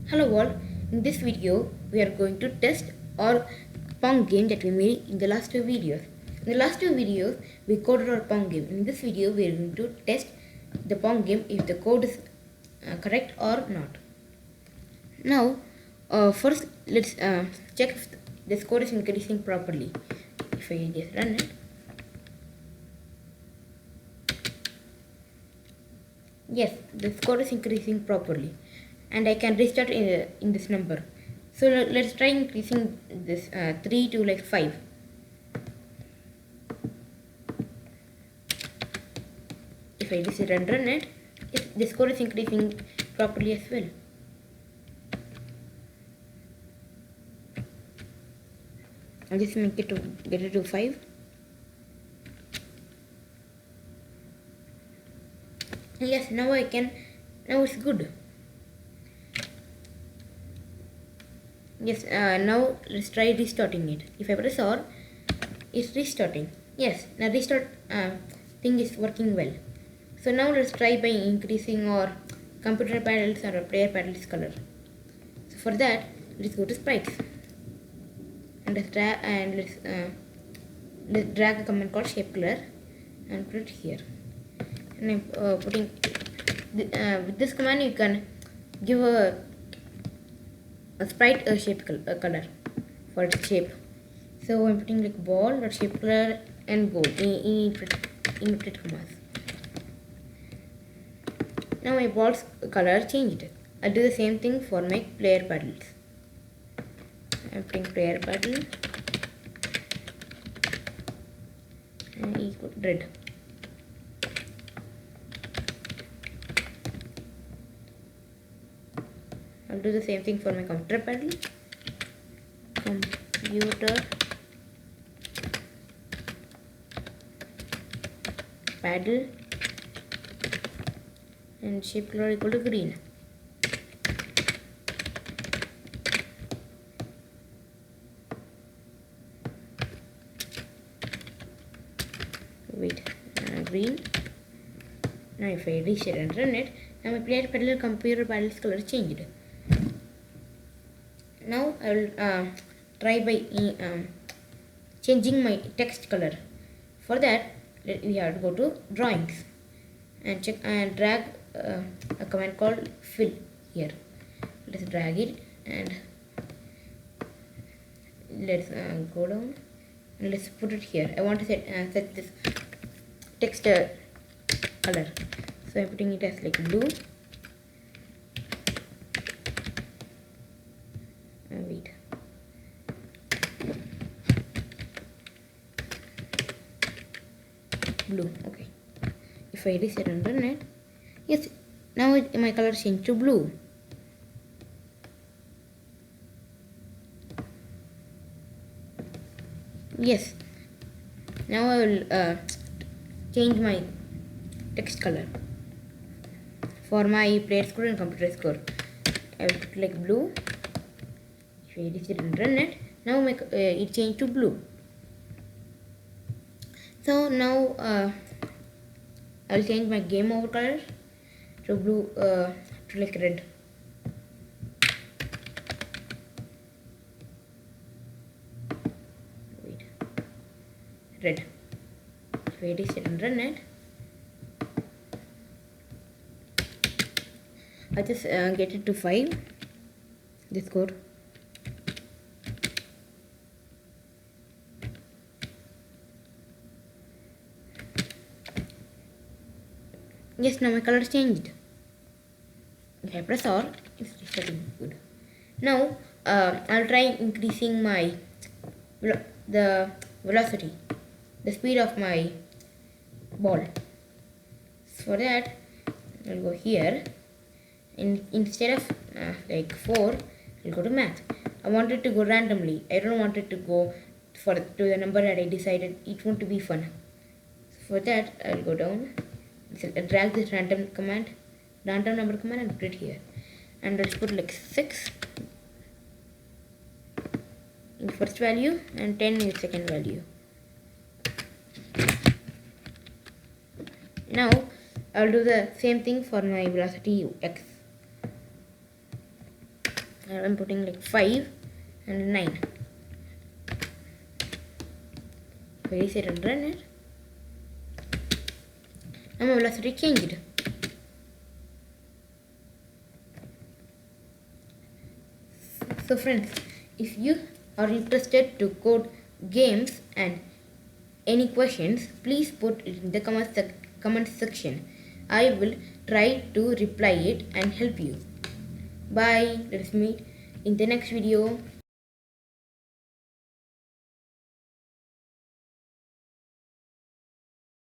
Hello all, in this video we are going to test our pong game that we made in the last two videos. In the last two videos we coded our pong game. In this video we are going to test the pong game if the code is correct or not. Now first let's check if this code is increasing properly. If I just run it. Yes, the score is increasing properly and I can restart in this number. So let's try increasing this 3 to like 5. If I just run it, the score is increasing properly as well. I'll just make it to get it to 5. Yes, now it's good. Yes, now let's try restarting it. If I press R, it's restarting. Yes, now restart thing is working well. So now let's try by increasing our computer panels or player panels color. So for that, let's go to sprites and let's drag a command called shape color and put it here. And I'm putting with this command you can give a sprite shape color for its shape. So I'm putting like ball dot shape color and gold in inverted commas. Now my ball's color changed. I'll do the same thing for my player paddles. I'm putting player paddle and equal red. I'll do the same thing for my computer paddle. Computer paddle and shape color equal to green. Wait, green. Now if I reset and run it, now my player paddle computer paddle's color changed. Now I will try by changing my text color. For that, we have to go to drawings and check and drag a command called fill here. Let's drag it and let's go down and let's put it here. I want to set this text color, so I'm putting it as like blue. Wait. Blue. Okay. If I reset and run it, yes, now my color changed to blue. Yes. Now I will change my text color for my player score and computer score. I will put like blue. If I reset and run it, now it changed to blue. So now I'll change my game over color to blue to like red. Wait, red. If I reset and run it, I just get it to 5. The score. Yes, now my color changed. If I press R, it's setting good. Now I'll try increasing the velocity, the speed of my ball. For that, I'll go here, and instead of like 4, I'll go to math. I want it to go randomly. I don't want it to go to the number that I decided. It won't be fun. So for that, I'll go down. So drag this random number command and put it here, and let's put like 6 in first value and 10 in second value. Now I'll do the same thing for my velocity x. I'm putting like 5 and 9. Reset and run it. Now my velocity changed. So friends, if you are interested to code games and any questions, please put it in the comment section. I will try to reply it and help you. Bye. Let's meet in the next video.